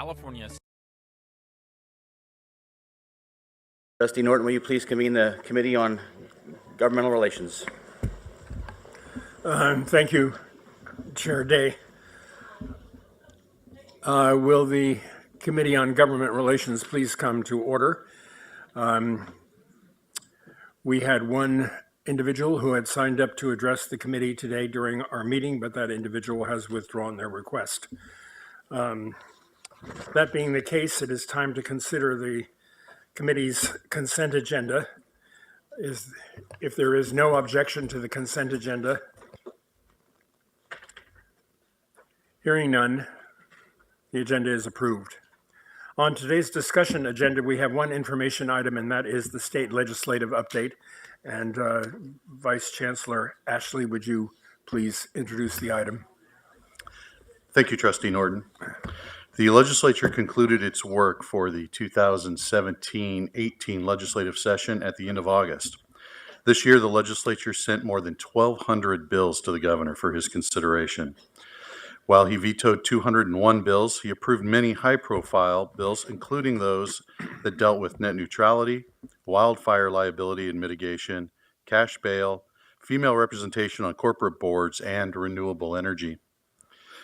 California. Trustee Norton, will you please convene the Committee on Governmental Relations? Thank you, Chair Day. Will the Committee on Government Relations please come to order? We had one individual who had signed up to address the committee today during our meeting, but that individual has withdrawn their request. That being the case, it is time to consider the committee's consent agenda. If there is no objection to the consent agenda, hearing none, the agenda is approved. On today's discussion agenda, we have one information item, and that is the state legislative update. And Vice Chancellor Ashley, would you please introduce the item? Thank you, Trustee Norton. The legislature concluded its work for the 2017-18 legislative session at the end of August. This year, the legislature sent more than 1,200 bills to the governor for his consideration. While he vetoed 201 bills, he approved many high-profile bills, including those that dealt with net neutrality, wildfire liability and mitigation, cash bail, female representation on corporate boards, and renewable energy.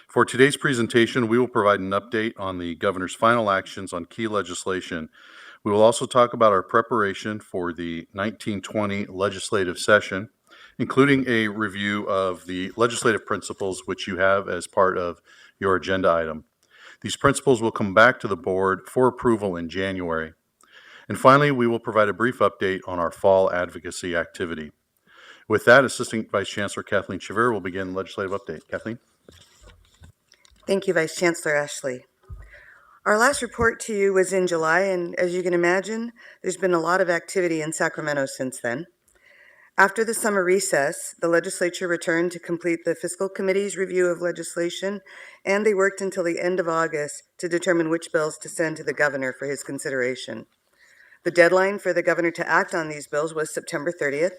For today's presentation, we will provide an update on the governor's final actions on key legislation. We will also talk about our preparation for the 1920 legislative session, including a review of the legislative principles which you have as part of your agenda item. These principles will come back to the board for approval in January. And finally, we will provide a brief update on our fall advocacy activity. With that, Assistant Vice Chancellor Kathleen Chever will begin the legislative update. Kathleen? Thank you, Vice Chancellor Ashley. Our last report to you was in July, and as you can imagine, there's been a lot of activity in Sacramento since then. After the summer recess, the legislature returned to complete the Fiscal Committee's review of legislation, and they worked until the end of August to determine which bills to send to the governor for his consideration. The deadline for the governor to act on these bills was September 30th,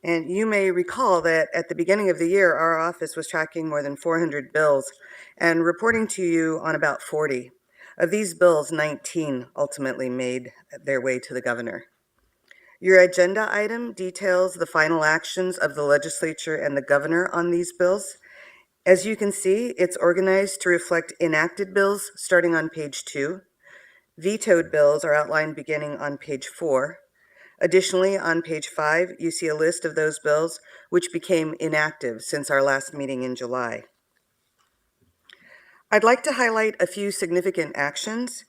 and you may recall that at the beginning of the year, our office was tracking more than 400 bills and reporting to you on about 40. Of these bills, 19 ultimately made their way to the governor. Your agenda item details the final actions of the legislature and the governor on these bills. As you can see, it's organized to reflect enacted bills starting on page 2. Vetoed bills are outlined beginning on page 4. Additionally, on page 5, you see a list of those bills which became inactive since our last meeting in July. I'd like to highlight a few significant actions.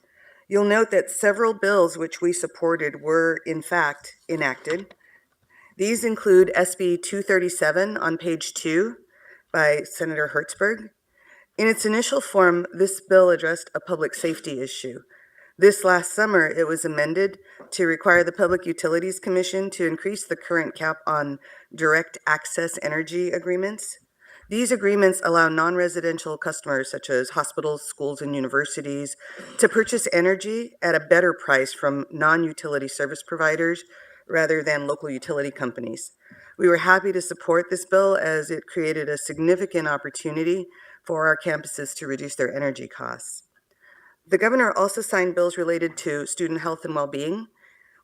You'll note that several bills which we supported were, in fact, enacted. These include SB 237 on page 2 by Senator Hertzberg. In its initial form, this bill addressed a public safety issue. This last summer, it was amended to require the Public Utilities Commission to increase the current cap on direct access energy agreements. These agreements allow non-residential customers, such as hospitals, schools, and universities, to purchase energy at a better price from non-utility service providers rather than local utility companies. We were happy to support this bill as it created a significant opportunity for our campuses to reduce their energy costs. The governor also signed bills related to student health and well-being.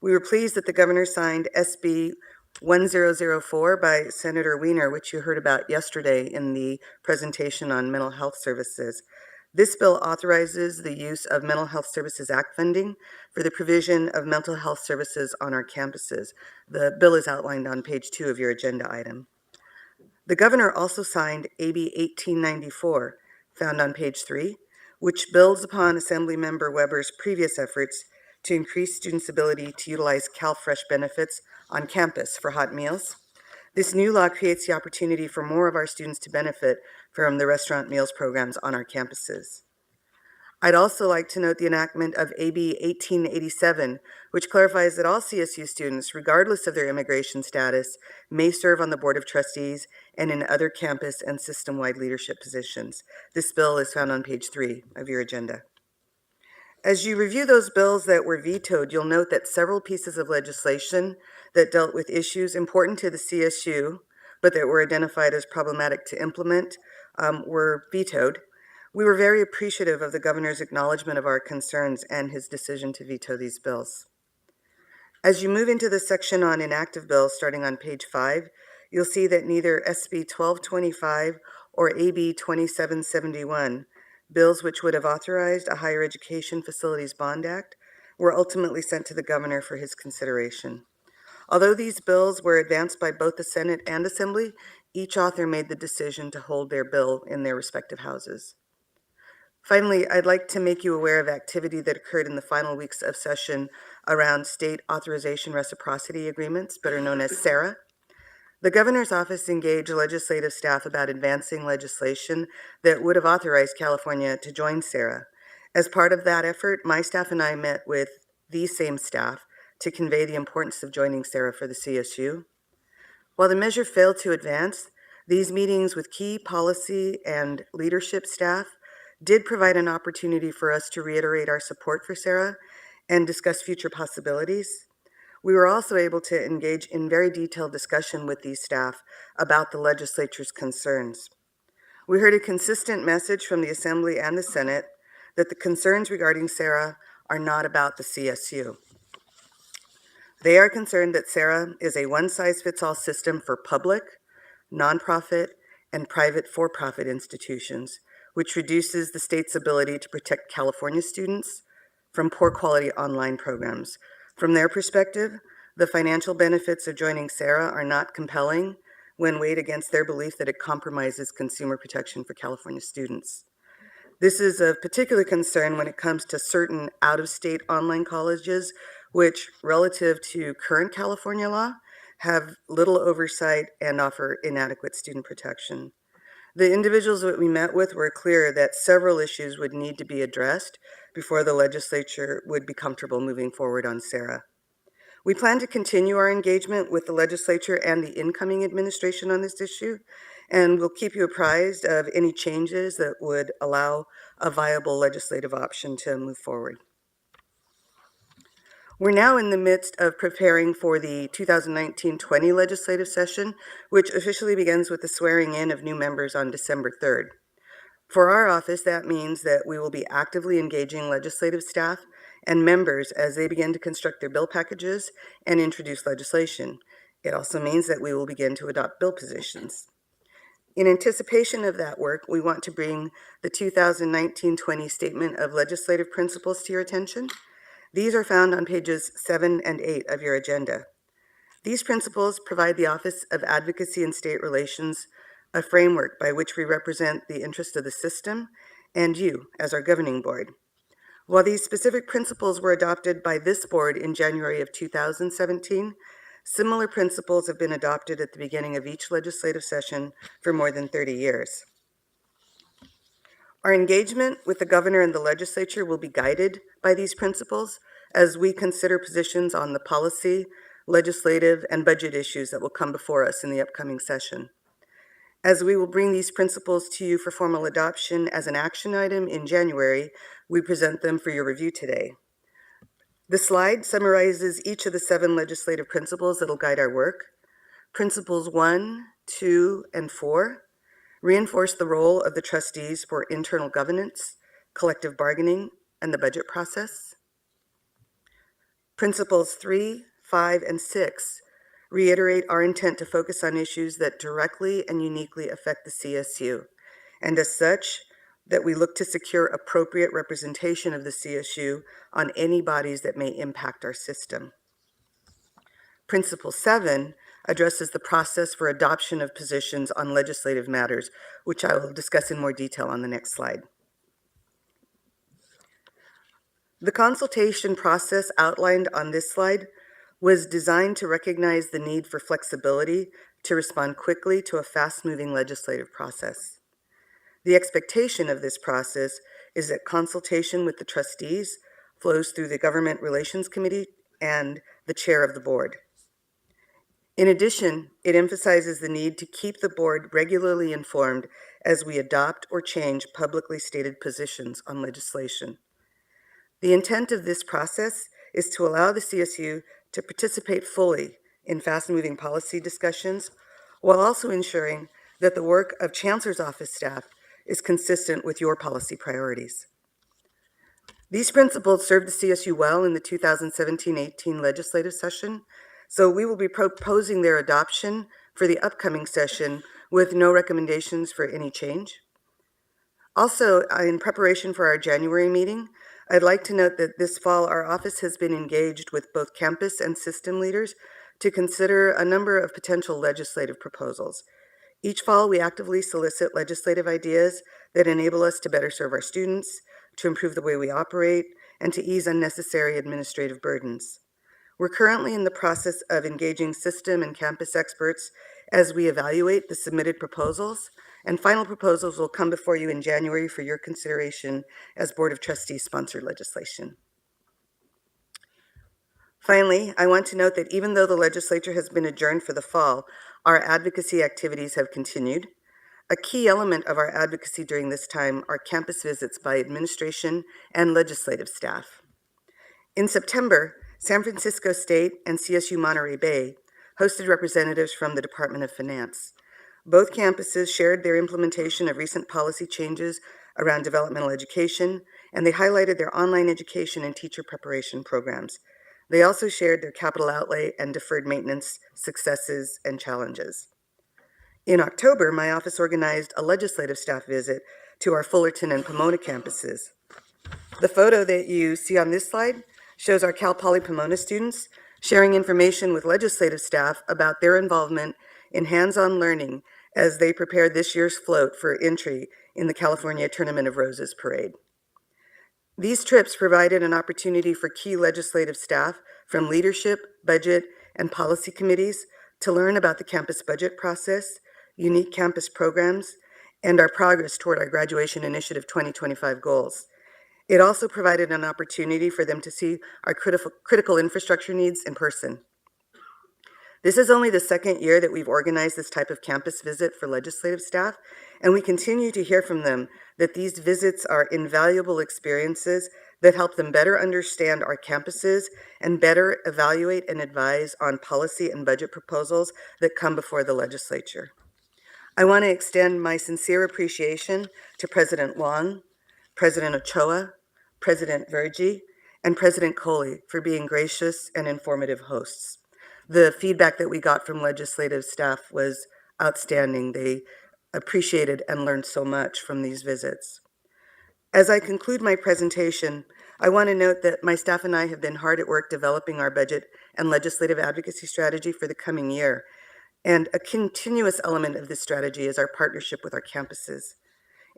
We were pleased that the governor signed SB 1004 by Senator Wiener, which you heard about yesterday in the presentation on mental health services. This bill authorizes the use of Mental Health Services Act funding for the provision of mental health services on our campuses. The bill is outlined on page 2 of your agenda item. The governor also signed AB 1894, found on page 3, which builds upon Assemblymember Weber's previous efforts to increase students' ability to utilize CalFresh benefits on campus for hot meals. This new law creates the opportunity for more of our students to benefit from the restaurant meals programs on our campuses. I'd also like to note the enactment of AB 1887, which clarifies that all CSU students, regardless of their immigration status, may serve on the Board of Trustees and in other campus and system-wide leadership positions. This bill is found on page 3 of your agenda. As you review those bills that were vetoed, you'll note that several pieces of legislation that dealt with issues important to the CSU, but that were identified as problematic to implement, were vetoed. We were very appreciative of the governor's acknowledgement of our concerns and his decision to veto these bills. As you move into the section on inactive bills, starting on page 5, you'll see that neither SB 1225 or AB 2771, bills which would have authorized a Higher Education Facilities Bond Act, were ultimately sent to the governor for his consideration. Although these bills were advanced by both the Senate and Assembly, each author made the decision to hold their bill in their respective houses. Finally, I'd like to make you aware of activity that occurred in the final weeks of session around state authorization reciprocity agreements, better known as SARA. The governor's office engaged legislative staff about advancing legislation that would have authorized California to join SARA. As part of that effort, my staff and I met with these same staff to convey the importance of joining SARA for the CSU. While the measure failed to advance, these meetings with key policy and leadership staff did provide an opportunity for us to reiterate our support for SARA and discuss future possibilities. We were also able to engage in very detailed discussion with these staff about the legislature's concerns. We heard a consistent message from the Assembly and the Senate that the concerns regarding SARA are not about the CSU. They are concerned that SARA is a one-size-fits-all system for public, nonprofit, and private for-profit institutions, which reduces the state's ability to protect California students from poor quality online programs. From their perspective, the financial benefits of joining SARA are not compelling when weighed against their belief that it compromises consumer protection for California students. This is of particular concern when it comes to certain out-of-state online colleges, which, relative to current California law, have little oversight and offer inadequate student protection. The individuals that we met with were clear that several issues would need to be addressed before the legislature would be comfortable moving forward on SARA. We plan to continue our engagement with the legislature and the incoming administration on this issue, and we'll keep you apprised of any changes that would allow a viable legislative option to move forward. We're now in the midst of preparing for the 2019-20 legislative session, which officially begins with the swearing in of new members on December 3rd. For our office, that means that we will be actively engaging legislative staff and members as they begin to construct their bill packages and introduce legislation. It also means that we will begin to adopt bill positions. In anticipation of that work, we want to bring the 2019-20 Statement of Legislative Principles to your attention. These are found on pages 7 and 8 of your agenda. These principles provide the Office of Advocacy and State Relations a framework by which we represent the interest of the system and you as our governing board. While these specific principles were adopted by this board in January of 2017, similar principles have been adopted at the beginning of each legislative session for more than 30 years. Our engagement with the governor and the legislature will be guided by these principles as we consider positions on the policy, legislative, and budget issues that will come before us in the upcoming session. As we will bring these principles to you for formal adoption as an action item in January, we present them for your review today. The slide summarizes each of the 7 legislative principles that will guide our work. Principles 1, 2, and 4 reinforce the role of the trustees for internal governance, collective bargaining, and the budget process. Principles 3, 5, and 6 reiterate our intent to focus on issues that directly and uniquely affect the CSU, and as such, that we look to secure appropriate representation of the CSU on any bodies that may impact our system. Principle 7 addresses the process for adoption of positions on legislative matters, which I will discuss in more detail on the next slide. The consultation process outlined on this slide was designed to recognize the need for flexibility to respond quickly to a fast-moving legislative process. The expectation of this process is that consultation with the trustees flows through the Government Relations Committee and the chair of the board. In addition, it emphasizes the need to keep the board regularly informed as we adopt or change publicly stated positions on legislation. The intent of this process is to allow the CSU to participate fully in fast-moving policy discussions while also ensuring that the work of Chancellor's Office staff is consistent with your policy priorities. These principles served the CSU well in the 2017-18 legislative session, so we will be proposing their adoption for the upcoming session with no recommendations for any change. Also, in preparation for our January meeting, I'd like to note that this fall our office has been engaged with both campus and system leaders to consider a number of potential legislative proposals. Each fall, we actively solicit legislative ideas that enable us to better serve our students, to improve the way we operate, and to ease unnecessary administrative burdens. We're currently in the process of engaging system and campus experts as we evaluate the submitted proposals, and final proposals will come before you in January for your consideration as Board of Trustees sponsored legislation. Finally, I want to note that even though the legislature has been adjourned for the fall, our advocacy activities have continued. A key element of our advocacy during this time are campus visits by administration and legislative staff. In September, San Francisco State and CSU Monterey Bay hosted representatives from the Department of Finance. Both campuses shared their implementation of recent policy changes around developmental education, and they highlighted their online education and teacher preparation programs. They also shared their capital outlay and deferred maintenance successes and challenges. In October, my office organized a legislative staff visit to our Fullerton and Pomona campuses. The photo that you see on this slide shows our Cal Poly Pomona students sharing information with legislative staff about their involvement in hands-on learning as they prepared this year's float for entry in the California Tournament of Roses parade. These trips provided an opportunity for key legislative staff from leadership, budget, and policy committees to learn about the campus budget process, unique campus programs, and our progress toward our Graduation Initiative 2025 goals. It also provided an opportunity for them to see our critical infrastructure needs in person. This is only the second year that we've organized this type of campus visit for legislative staff, and we continue to hear from them that these visits are invaluable experiences that help them better understand our campuses and better evaluate and advise on policy and budget proposals that come before the legislature. I want to extend my sincere appreciation to President Wong, President Ochoa, President Vergi, and President Coley for being gracious and informative hosts. The feedback that we got from legislative staff was outstanding. They appreciated and learned so much from these visits. As I conclude my presentation, I want to note that my staff and I have been hard at work developing our budget and legislative advocacy strategy for the coming year. And a continuous element of this strategy is our partnership with our campuses.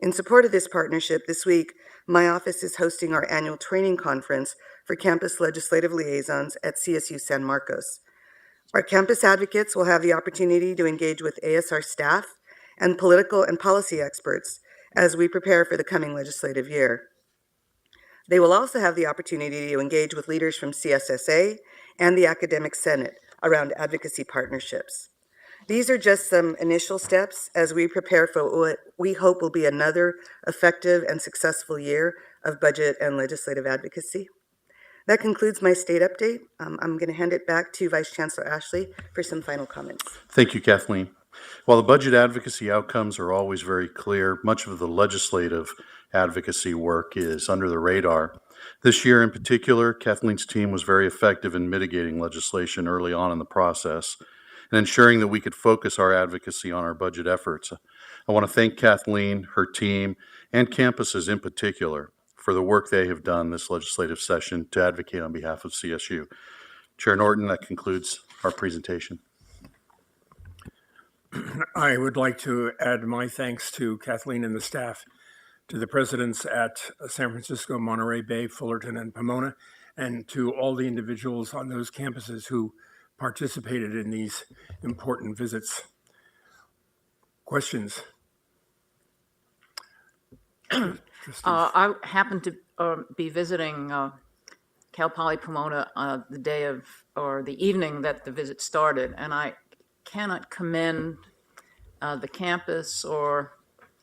In support of this partnership, this week, my office is hosting our annual training conference for campus legislative liaisons at CSU San Marcos. Our campus advocates will have the opportunity to engage with ASR staff and political and policy experts as we prepare for the coming legislative year. They will also have the opportunity to engage with leaders from CSSA and the Academic Senate around advocacy partnerships. These are just some initial steps as we prepare for what we hope will be another effective and successful year of budget and legislative advocacy. That concludes my state update. I'm going to hand it back to Vice Chancellor Ashley for some final comments. Thank you, Kathleen. While the budget advocacy outcomes are always very clear, much of the legislative advocacy work is under the radar. This year in particular, Kathleen's team was very effective in mitigating legislation early on in the process and ensuring that we could focus our advocacy on our budget efforts. I want to thank Kathleen, her team, and campuses in particular for the work they have done this legislative session to advocate on behalf of CSU. Chair Norton, that concludes our presentation. I would like to add my thanks to Kathleen and the staff, to the presidents at San Francisco, Monterey Bay, Fullerton, and Pomona, and to all the individuals on those campuses who participated in these important visits. Questions? I happened to be visiting Cal Poly Pomona the day of, or the evening that the visit started, and I cannot commend the campus or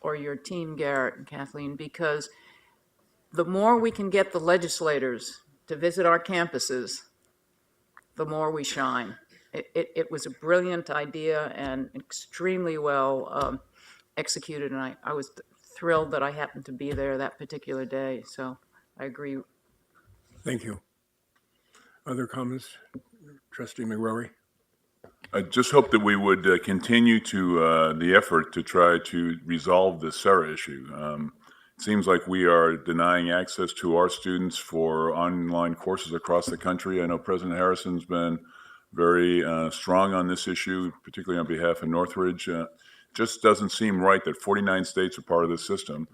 your team, Garrett and Kathleen, because the more we can get the legislators to visit our campuses, the more we shine. It was a brilliant idea and extremely well executed, and I was thrilled that I happened to be there that particular day. So I agree. Thank you. Other comments? Trustee McRory? I just hope that we would continue to the effort to try to resolve the SARA issue. It seems like we are denying access to our students for online courses across the country. I know President Harrison's been very strong on this issue, particularly on behalf of Northridge. Just doesn't seem right that 49 states are part of this system,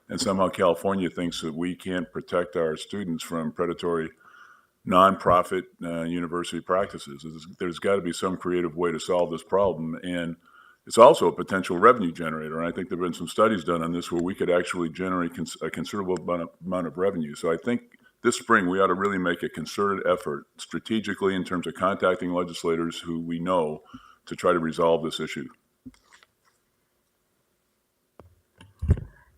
and somehow California thinks that we can't protect our students from predatory nonprofit university practices. There's got to be some creative way to solve this problem, and it's also a potential revenue generator. And I think there have been some studies done on this where we could actually generate a considerable amount of revenue. So I think this spring we ought to really make a concerted effort strategically in terms of contacting legislators who we know to try to resolve this issue.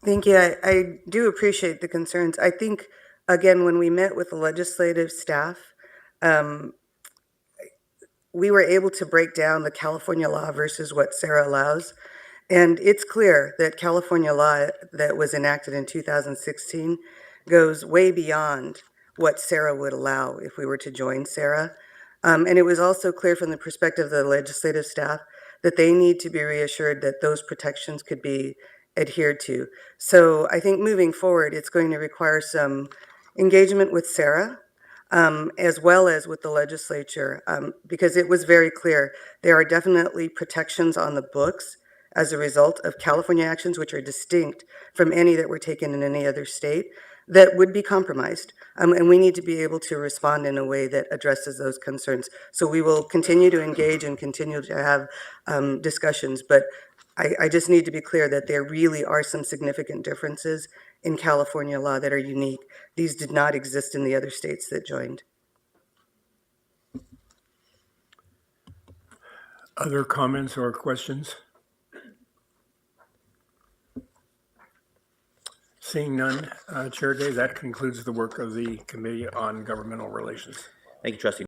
Thank you. I do appreciate the concerns. I think, again, when we met with the legislative staff, we were able to break down the California law versus what SARA allows. And it's clear that California law that was enacted in 2016 goes way beyond what SARA would allow if we were to join SARA. And it was also clear from the perspective of the legislative staff that they need to be reassured that those protections could be adhered to. So I think moving forward, it's going to require some engagement with SARA, as well as with the legislature, because it was very clear there are definitely protections on the books as a result of California actions, which are distinct from any that were taken in any other state, that would be compromised. And we need to be able to respond in a way that addresses those concerns. So we will continue to engage and continue to have discussions, but I just need to be clear that there really are some significant differences in California law that are unique. These did not exist in the other states that joined. Other comments or questions? Seeing none, Chair Day, that concludes the work of the Committee on Governmental Relations. Thank you, Trustee